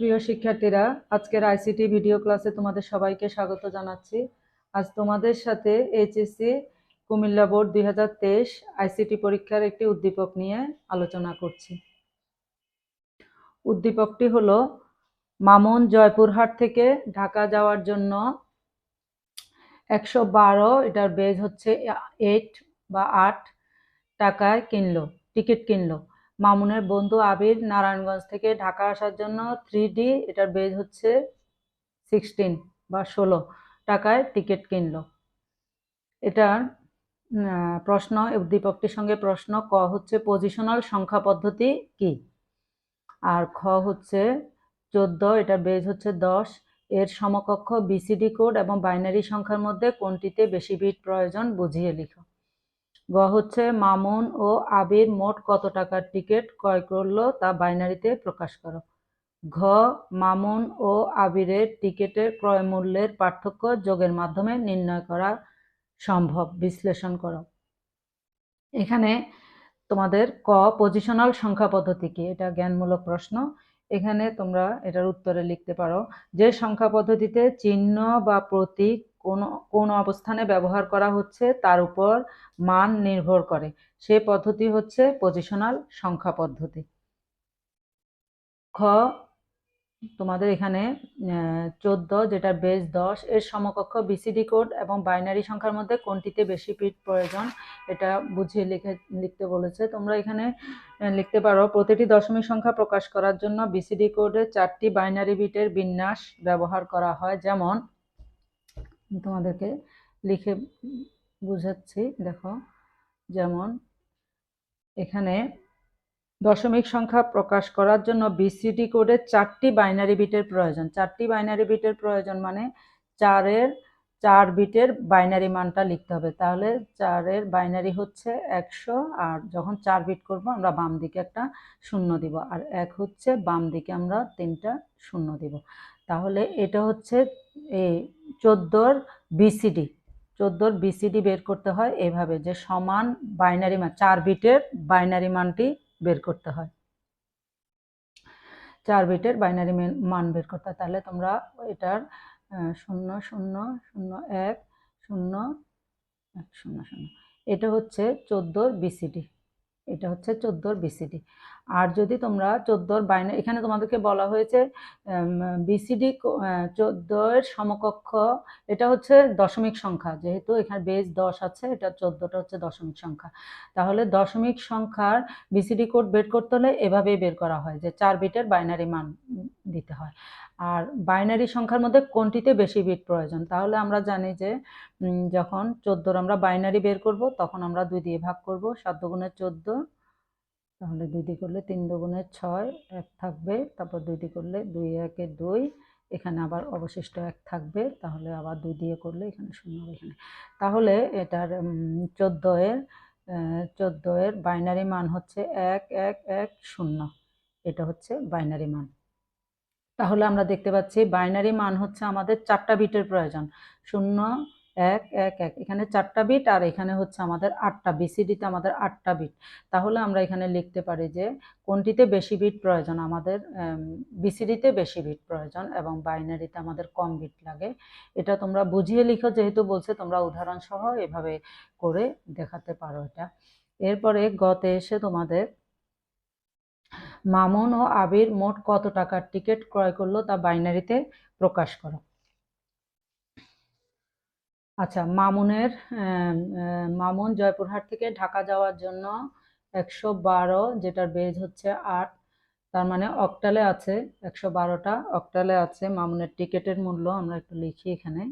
প্রিয় শিক্ষার্থীরা, আজকের আইসিটি ভিডিও ক্লাসে তোমাদের সবাইকে স্বাগত জানাচ্ছি। আজ তোমাদের সাথে এইচএসসি কুমিল্লা বোর্ড 2023 আইসিটি পরীক্ষার একটি উদ্দীপক নিয়ে আলোচনা করছি। উদ্দীপকটি হলো, মামুন জয়পুরহাট থেকে ঢাকা যাওয়ার জন্য 112, এটার বেজ হচ্ছে 8 বা 8 টাকায় টিকিট কিনলো। মামুনের বন্ধু আবির নারায়ণগঞ্জ থেকে ঢাকা আসার জন্য 3D, এটার বেজ হচ্ছে 16 বা 16 টাকায় টিকিট কিনলো। এটার প্রশ্ন, উদ্দীপকটির সঙ্গে প্রশ্ন। ক হচ্ছে পজিশনাল সংখ্যা পদ্ধতি কি, আর খ হচ্ছে 14, এটার বেজ হচ্ছে 10, এর সমকক্ষ বিসিডি কোড এবং বাইনারি সংখ্যার মধ্যে কোনটিতে বেশি বিট প্রয়োজন বুঝিয়ে লিখো। গ হচ্ছে মামুন ও আবির মোট কত টাকার টিকিট ক্রয় করলো তা বাইনারিতে প্রকাশ করো। ঘ মামুন ও আবিরের টিকিটের ক্রয় মূল্যের পার্থক্য যোগের মাধ্যমে নির্ণয় করা সম্ভব, বিশ্লেষণ করো। এখানে তোমাদের ক পজিশনাল সংখ্যা পদ্ধতি কি, এটা জ্ঞানমূলক প্রশ্ন। এখানে তোমরা এটার উত্তরে লিখতে পারো, যে সংখ্যা পদ্ধতিতে চিহ্ন বা প্রতীক কোন অবস্থানে ব্যবহার করা হচ্ছে তার উপর মান নির্ভর করে, সে পদ্ধতি হচ্ছে পজিশনাল সংখ্যা পদ্ধতি। খ তোমাদের এখানে 14, যেটা বেজ 10, এর সমকক্ষ বিসিডি কোড এবং বাইনারি সংখ্যার মধ্যে কোনটিতে বেশি বিট প্রয়োজন, এটা বুঝিয়ে লিখতে বলেছে। তোমরা এখানে লিখতে পারো, প্রতিটি দশমিক সংখ্যা প্রকাশ করার জন্য বিসিডি কোডে 4টি বাইনারি বিটের বিন্যাস ব্যবহার করা হয়। যেমন তোমাদেরকে লিখে বুঝাচ্ছি, দেখো। যেমন এখানে দশমিক সংখ্যা প্রকাশ করার জন্য বিসিডি কোডে 4টি বাইনারি বিটের প্রয়োজন। 4টি বাইনারি বিটের প্রয়োজন মানে 4 বিটের বাইনারি মানটা লিখতে হবে। তাহলে 4 বাইনারি হচ্ছে 100, আর যখন 4 বিট করব আমরা বাম দিকে একটা শূন্য দিব, আর 1 হচ্ছে বাম দিকে আমরা 3টা শূন্য দিব। তাহলে এটা হচ্ছে এই 14 বিসিডি। 14 বিসিডি বের করতে হয় এভাবে, যে সমান বাইনারি মান 4 বিটের বাইনারি মানটি বের করতে হয়। 4 বিটের বাইনারি মান বের করতে হয়। তাহলে তোমরা এটার 0 0 0 1 0 1 0 0, এটা হচ্ছে 14 বিসিডি। এটা হচ্ছে 14 বিসিডি। আর যদি তোমরা 14 বাইনারি, এখানে তোমাদেরকে বলা হয়েছে বিসিডি 14 এর সমকক্ষ, এটা হচ্ছে দশমিক সংখ্যা, যেহেতু এখানে বেজ 10 আছে, এটা 14টা হচ্ছে দশমিক সংখ্যা। তাহলে দশমিক সংখ্যার বিসিডি কোড বের করতে হলে এভাবেই বের করা হয়, যে 4 বিটের বাইনারি মান দিতে হয়। আর বাইনারি সংখ্যার মধ্যে কোনটিতে বেশি বিট প্রয়োজন, তাহলে আমরা জানি যে যখন 14 আমরা বাইনারি বের করব তখন আমরা 2 দিয়ে ভাগ করব, 7 দুগুণে 14, তাহলে 2 দিয়ে করলে 3 দুগুণে 6, 1 থাকবে, তারপর 2 দিয়ে করলে 2 1 2, এখানে আবার অবশিষ্ট 1 থাকবে, তাহলে আবার 2 দিয়ে করলে এখানে 0 এখানে। তাহলে এটার 14 এর বাইনারি মান হচ্ছে 1 1 1 0, এটা হচ্ছে বাইনারি মান। তাহলে আমরা দেখতে পাচ্ছি বাইনারি মান হচ্ছে আমাদের 4টা বিটের প্রয়োজন, 0 1 1 1, এখানে 4টা বিট, আর এখানে হচ্ছে আমাদের 8টা, বিসিডিতে আমাদের 8টা বিট। তাহলে আমরা এখানে লিখতে পারি যে কোনটিতে বেশি বিট প্রয়োজন, আমাদের বিসিডিতে বেশি বিট প্রয়োজন এবং বাইনারিতে আমাদের কম বিট লাগে। এটা তোমরা বুঝিয়ে লিখো, যেহেতু বলছে তোমরা উদাহরণ সহ এভাবে করে দেখাতে পারো এটা। এরপরে গতে এসে তোমাদের মামুন ও আবির মোট কত টাকার টিকিট ক্রয় করলো তা বাইনারিতে প্রকাশ করো। আচ্ছা, মামুন জয়পুরহাট থেকে ঢাকা যাওয়ার জন্য 112, যেটার বেজ হচ্ছে 8, তার মানে অক্টালে আছে, 112টা অক্টালে আছে। মামুনের টিকিটের মূল্য আমরা একটু লিখি এখানে।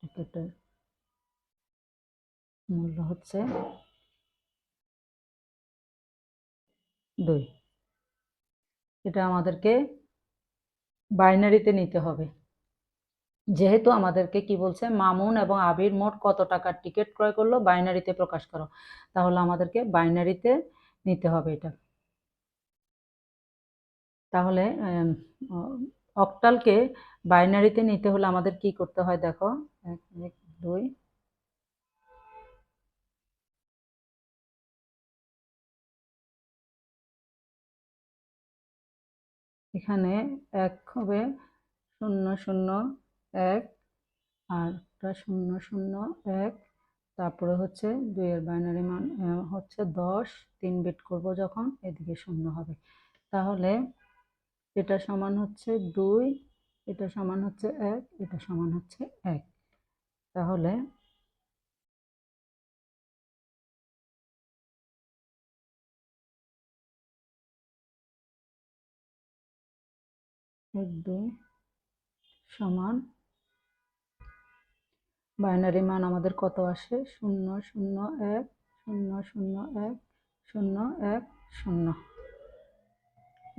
টিকিটের মূল্য হচ্ছে 2। এটা আমাদেরকে বাইনারিতে নিতে হবে, যেহেতু আমাদেরকে কি বলছে, মামুন এবং আবির মোট কত টাকার টিকিট ক্রয় করলো বাইনারিতে প্রকাশ করো। তাহলে আমাদেরকে বাইনারিতে নিতে হবে এটা। তাহলে অক্টালকে বাইনারিতে নিতে হলে আমাদের কি করতে হয়, দেখো 1 1 2, এখানে 1 হবে 0 0 1, আর 0 0 1, তারপরে হচ্ছে 2 এর বাইনারি মান হচ্ছে 10, 3 বিট করব যখন এদিকে 0 হবে। তাহলে এটা সমান হচ্ছে 2, এটা সমান হচ্ছে 1, এটা সমান হচ্ছে 1। তাহলে 1 2 সমান বাইনারি মান আমাদের কত আসে? 0 0 1 0 0 1 0 1 0।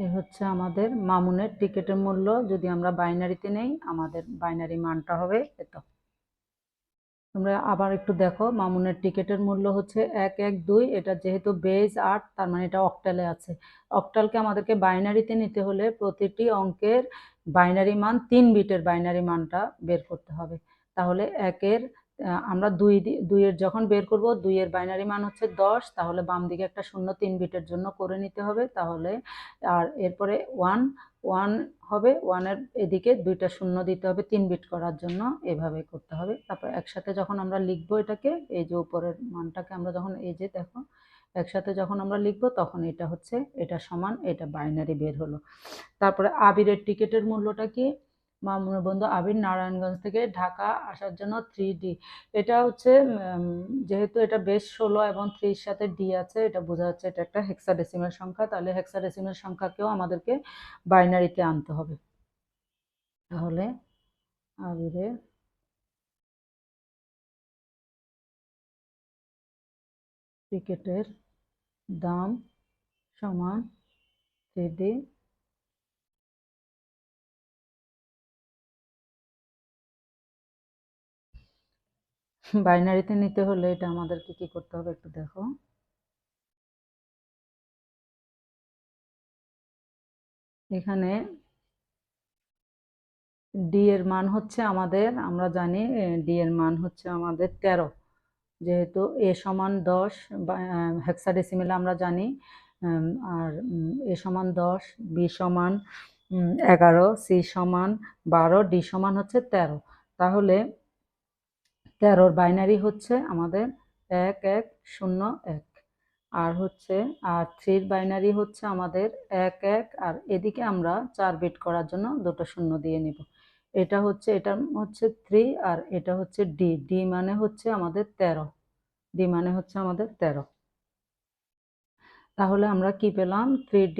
এই হচ্ছে আমাদের মামুনের টিকিটের মূল্য। যদি আমরা বাইনারিতে নেই, আমাদের বাইনারি মানটা হবে এত। তোমরা আবার একটু দেখো, মামুনের টিকিটের মূল্য হচ্ছে 1 1 2। এটা যেহেতু বেজ 8, তার মানে এটা অক্টালে আছে। অক্টালকে আমাদেরকে বাইনারিতে নিতে হলে প্রতিটি অঙ্কের বাইনারি মান 3 বিটের বাইনারি মানটা বের করতে হবে। তাহলে আমরা 2 এর যখন বের করব, 2 এর বাইনারি মান হচ্ছে 10, তাহলে বাম দিকে একটা 0 3 বিটের জন্য করে নিতে হবে। তাহলে আর এরপরে 1 1 হবে, 1 এর এদিকে 2টা শূন্য দিতে হবে 3 বিট করার জন্য। এভাবে করতে হবে। তারপর একসাথে যখন আমরা লিখবো এটাকে, এই যে উপরের মানটাকে আমরা যখন এই যে দেখো একসাথে যখন আমরা লিখবো, তখন এটা হচ্ছে এটা সমান এটা বাইনারি বের হলো। তারপরে আবিরের টিকিটের মূল্যটা কি? মামুনের বন্ধু আবির নারায়ণগঞ্জ থেকে ঢাকা আসার জন্য 3D। এটা হচ্ছে যেহেতু এটা বেস 16 এবং 3 সাথে ডি আছে, এটা বোঝা যাচ্ছে এটা একটা হেক্সাডেসিমাল সংখ্যা। তাহলে হেক্সাডেসিমাল সংখ্যাকেও আমাদেরকে বাইনারিতে আনতে হবে। তাহলে আবিরের টিকিটের দাম সমান 3D বাইনারিতে নিতে হলে এটা আমাদেরকে কি করতে হবে একটু দেখো। এখানে ডি এর মান হচ্ছে আমাদের, আমরা জানি ডি এর মান হচ্ছে আমাদের 13। যেহেতু এ সমান 10 হেক্সাডেসিমেলে আমরা জানি, আর এ সমান 10, বি সমান 11, সি সমান 12, ডি সমান হচ্ছে 13। তাহলে 13 বাইনারি হচ্ছে আমাদের 1 1 0 1, আর হচ্ছে 3 বাইনারি হচ্ছে আমাদের 1 1, আর এদিকে আমরা 4 বিট করার জন্য দুটো শূন্য দিয়ে নিব। এটা হচ্ছে 3, আর এটা হচ্ছে ডি। ডি মানে হচ্ছে আমাদের 13। ডি মানে হচ্ছে আমাদের 13। তাহলে আমরা কি পেলাম? 3D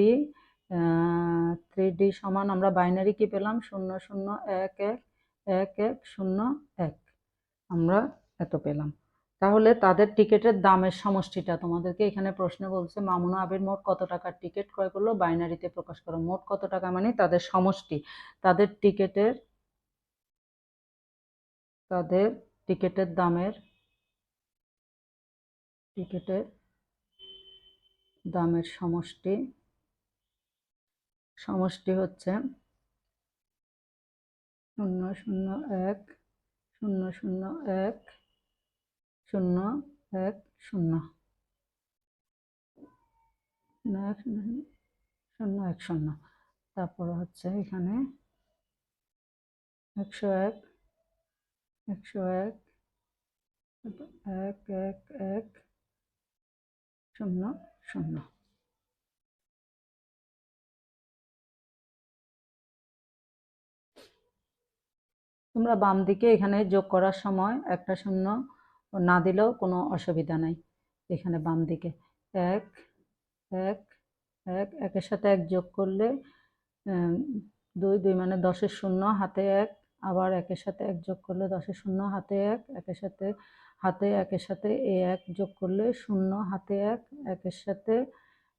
3D সমান আমরা বাইনারি কি পেলাম? 0 0 1 1 1 1 0 1। আমরা এত পেলাম। তাহলে তাদের টিকিটের দামের সমষ্টিটা তোমাদেরকে এখানে প্রশ্নে বলছে, মামুন আবির মোট কত টাকার টিকিট ক্রয় করলো, বাইনারিতে প্রকাশ করো। মোট কত টাকা মানে তাদের সমষ্টি। তাদের টিকিটের দামের সমষ্টি হচ্ছে 0 0 1 0 0 1 0 1 0 0 1 0। তারপরে হচ্ছে এখানে 101 101 1 1 1 0 0। তোমরা বাম দিকে এখানে যোগ করার সময় একটা শূন্য না দিলেও কোনো অসুবিধা নাই। এখানে বাম দিকে 1 1 1 1-এর সাথে 1 যোগ করলে 2 2 মানে 10-এর শূন্য হাতে 1, আবার 1-এর সাথে 1 যোগ করলে 10-এর শূন্য হাতে 1, 1-এর সাথে 1 যোগ করলে 0 হাতে 1, 1-এর সাথে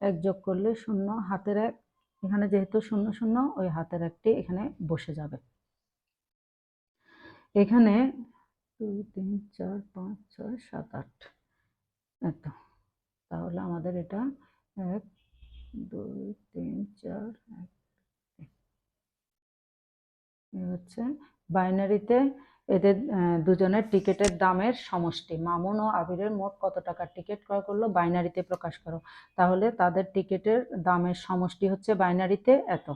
1 যোগ করলে 0 হাতের 1। এখানে যেহেতু 0 0, ওই হাতের 1টি এখানে বসে যাবে। এখানে 2 3 4 5 6 7 8 এত। তাহলে আমাদের এটা 1 2 3 4 হচ্ছে বাইনারিতে এদের দুজনের টিকিটের দামের সমষ্টি। মামুন ও আবিরের মোট কত টাকার টিকিট ক্রয় করলো, বাইনারিতে প্রকাশ করো। তাহলে তাদের টিকিটের দামের সমষ্টি হচ্ছে বাইনারিতে এত।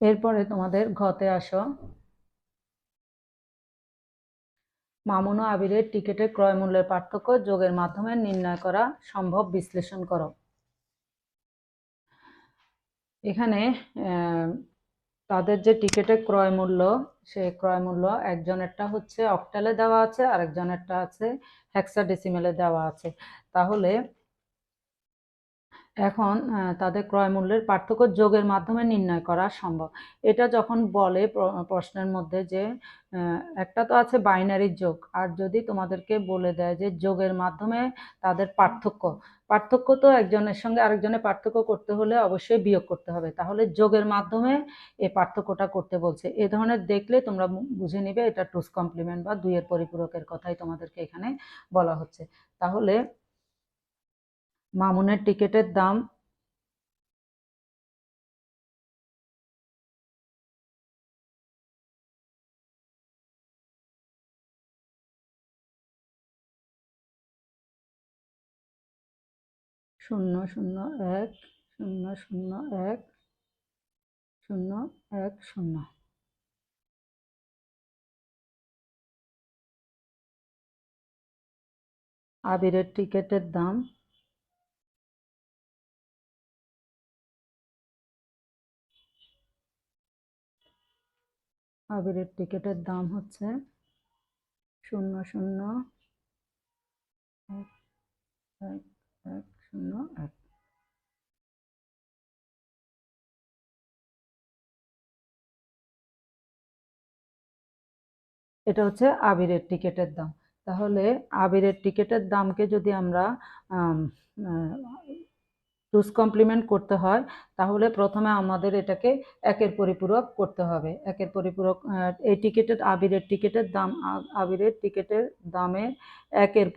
এরপরে তোমাদের ঘতে আসো। মামুন ও আবিরের টিকিটের ক্রয় মূল্যের পার্থক্য যোগের মাধ্যমে নির্ণয় করা সম্ভব, বিশ্লেষণ করো। এখানে তাদের যে টিকিটের ক্রয় মূল্য, সেই ক্রয় মূল্য একজনেরটা হচ্ছে অক্টালে দেওয়া আছে, আরেকজনেরটা আছে হেক্সাডেসিমেলে দেওয়া আছে। তাহলে এখন তাদের ক্রয় মূল্যের পার্থক্য যোগের মাধ্যমে নির্ণয় করা সম্ভব। এটা যখন বলে প্রশ্নের মধ্যে যে একটা তো আছে বাইনারি যোগ, আর যদি তোমাদেরকে বলে দেয় যে যোগের মাধ্যমে তাদের পার্থক্য, পার্থক্য তো একজনের সঙ্গে আরেকজনের পার্থক্য করতে হলে অবশ্যই বিয়োগ করতে হবে, তাহলে যোগের মাধ্যমে এই পার্থক্যটা করতে বলছে। এ ধরনের দেখলে তোমরা বুঝে নিবে এটা টুস কমপ্লিমেন্ট বা দুইয়ের পরিপূরকের কথাই তোমাদেরকে এখানে বলা হচ্ছে। তাহলে মামুনের টিকিটের দাম শূন্য শূন্য এক শূন্য শূন্য এক শূন্য এক শূন্য। আবিরের টিকিটের দাম হচ্ছে শূন্য শূন্য এক এক এক শূন্য এক। এটা হচ্ছে আবিরের টিকিটের দাম। তাহলে আবিরের টিকিটের দামকে যদি আমরা টুস কমপ্লিমেন্ট করতে হয়, তাহলে প্রথমে আমাদের এটাকে একের পরিপূরক করতে হবে। একের পরিপূরক এই টিকিটের আবিরের টিকিটের দাম, আবিরের টিকিটের দামে একের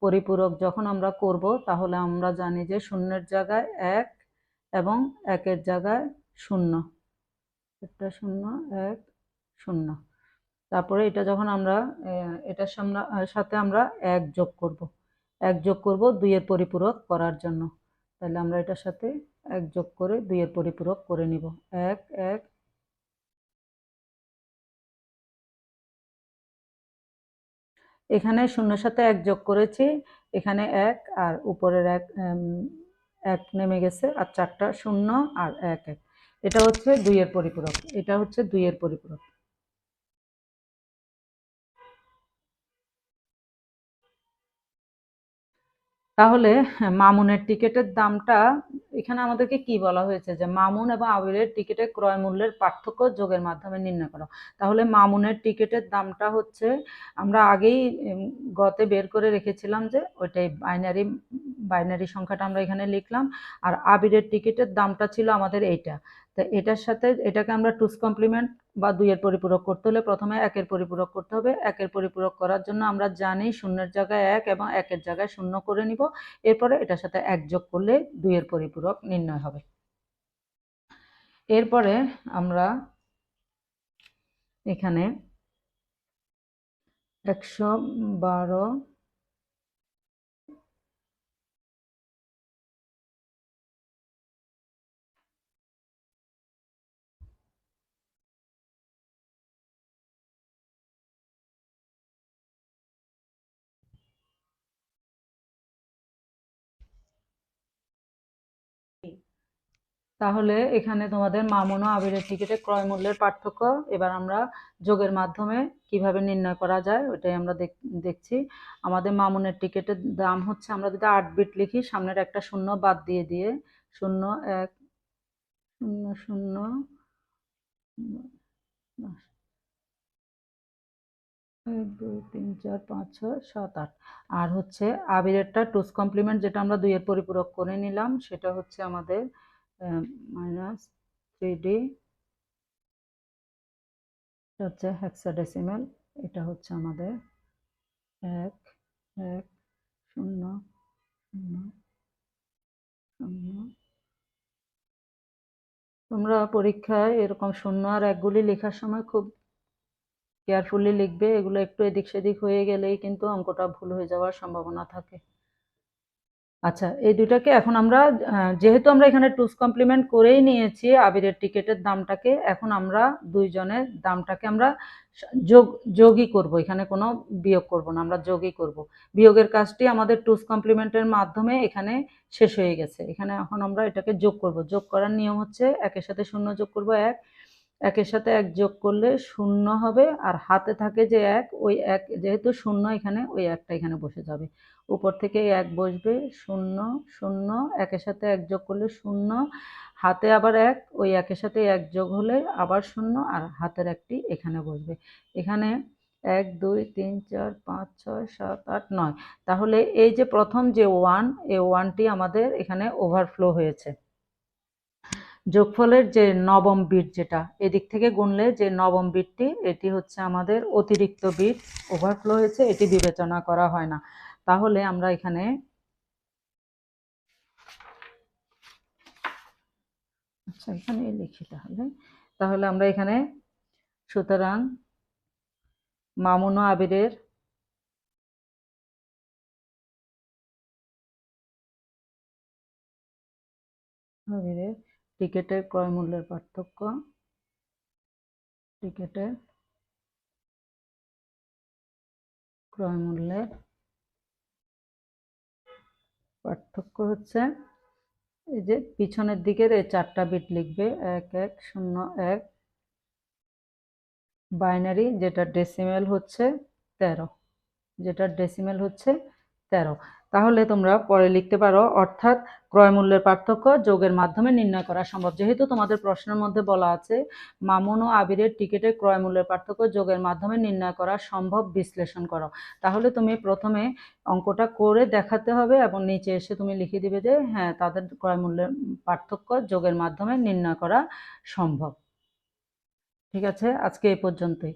পরিপূরক যখন আমরা করব, তাহলে আমরা জানি যে শূন্যের জায়গায় এক এবং একের জায়গায় শূন্য, একটা শূন্য এক শূন্য। তারপরে এটা যখন আমরা এটার সাথে আমরা এক যোগ করব দুইয়ের পরিপূরক করার জন্য। তাহলে আমরা এটার সাথে এক যোগ করে দুইয়ের পরিপূরক করে নিব। এক এক এখানে শূন্যের সাথে এক যোগ করেছি, এখানে এক আর উপরের এক নেমে গেছে, আর চারটা শূন্য আর এক এক। এটা হচ্ছে দুইয়ের পরিপূরক, এটা হচ্ছে দুইয়ের পরিপূরক। তাহলে মামুনের টিকিটের দামটা, এখানে আমাদেরকে কি বলা হয়েছে যে মামুন এবং আবিরের টিকিটের ক্রয় মূল্যের পার্থক্য যোগের মাধ্যমে নির্ণয় করো। তাহলে মামুনের টিকিটের দামটা হচ্ছে, আমরা আগেই গতে বের করে রেখেছিলাম যে ওইটাই বাইনারি সংখ্যাটা আমরা এখানে লিখলাম। আর আবিরের টিকিটের দামটা ছিল আমাদের এইটা। তো এটার সাথে এটাকে আমরা টুস কমপ্লিমেন্ট বা দুইয়ের পরিপূরক করতে হলে প্রথমে একের পরিপূরক করতে হবে। একের পরিপূরক করার জন্য আমরা জানি শূন্যের জায়গায় এক এবং একের জায়গায় শূন্য করে নিব। এরপরে এটার সাথে এক যোগ করলে দুইয়ের পরিপূরক নির্ণয় হবে। এরপরে আমরা এখানে 112 তাহলে এখানে তোমাদের মামুন ও আবিরের টিকিটের ক্রয় মূল্যের পার্থক্য এবার আমরা যোগের মাধ্যমে কিভাবে নির্ণয় করা যায় ওইটাই আমরা দেখছি। আমাদের মামুনের টিকিটের দাম হচ্ছে, আমরা যদি 8 বিট লিখি, সামনের একটা শূন্য বাদ দিয়ে দিয়ে 0 1 0 0 1 2 3 4 5 6 7 8। আর হচ্ছে আবিরেরটা টুস কমপ্লিমেন্ট, যেটা আমরা দুইয়ের পরিপূরক করে নিলাম, সেটা হচ্ছে আমাদের -3D, এটা হচ্ছে হেক্সাডেসিমেল, এটা হচ্ছে আমাদের 1 1 0 0 0। তোমরা পরীক্ষায় এরকম শূন্য আর একগুলি লেখার সময় খুব কেয়ারফুলি লিখবে, এগুলো একটু এদিক সেদিক হয়ে গেলেই কিন্তু অঙ্কটা ভুল হয়ে যাওয়ার সম্ভাবনা থাকে। আচ্ছা, এই দুটাকে এখন আমরা যেহেতু আমরা এখানে টুস কমপ্লিমেন্ট করেই নিয়েছি আবিরের টিকেটের দামটাকে, এখন আমরা দুইজনের দামটাকে আমরা যোগই করব, এখানে কোনো বিয়োগ করব না, আমরা যোগই করব। বিয়োগের কাজটি আমাদের টুস কমপ্লিমেন্টের মাধ্যমে এখানে শেষ হয়ে গেছে। এখানে এখন আমরা এটাকে যোগ করব। যোগ করার নিয়ম হচ্ছে একের সাথে শূন্য যোগ করব এক, একের সাথে এক যোগ করলে শূন্য হবে, আর হাতে থাকে যে এক, ওই এক যেহেতু শূন্য এখানে, ওই একটা এখানে বসে যাবে, উপর থেকে এক বসবে, শূন্য শূন্য, একের সাথে এক যোগ করলে শূন্য, হাতে আবার এক, ওই একের সাথে এক যোগ হলে আবার শূন্য, আর হাতের একটি এখানে বসবে। এখানে 1 2 3 4 5 6 7 8 9, তাহলে এই যে প্রথম যে ওয়ান, এই ওয়ানটি আমাদের এখানে ওভারফ্লো হয়েছে। যোগফলের যে নবম বিট, যেটা এদিক থেকে গুনলে যে নবম বিটটি, এটি হচ্ছে আমাদের অতিরিক্ত বিট, ওভারফ্লো হয়েছে, এটি বিবেচনা করা হয় না। তাহলে আমরা এখানে আচ্ছা এখানে লিখি, তাহলে আমরা এখানে, সুতরাং মামুন ও আবিরের টিকেটের ক্রয় মূল্যের পার্থক্য, টিকেটের ক্রয় মূল্যের পার্থক্য হচ্ছে, এই যে পিছনের দিকের এই চারটা বিট লিখবে, 1 1 0 1, বাইনারি যেটা ডেসিমেল হচ্ছে 13, যেটার ডেসিমেল হচ্ছে 13। তাহলে তোমরা পরে লিখতে পারো, অর্থাৎ ক্রয় মূল্যের পার্থক্য যোগের মাধ্যমে নির্ণয় করা সম্ভব। যেহেতু তোমাদের প্রশ্নের মধ্যে বলা আছে মামুন ও আবিরের টিকেটের ক্রয় মূল্যের পার্থক্য যোগের মাধ্যমে নির্ণয় করা সম্ভব, বিশ্লেষণ করো, তাহলে তুমি প্রথমে অঙ্কটা করে দেখাতে হবে এবং নিচে এসে তুমি লিখে দিবে যে হ্যাঁ তাদের ক্রয় মূল্যের পার্থক্য যোগের মাধ্যমে নির্ণয় করা সম্ভব। ঠিক আছে, আজকে এই পর্যন্তই।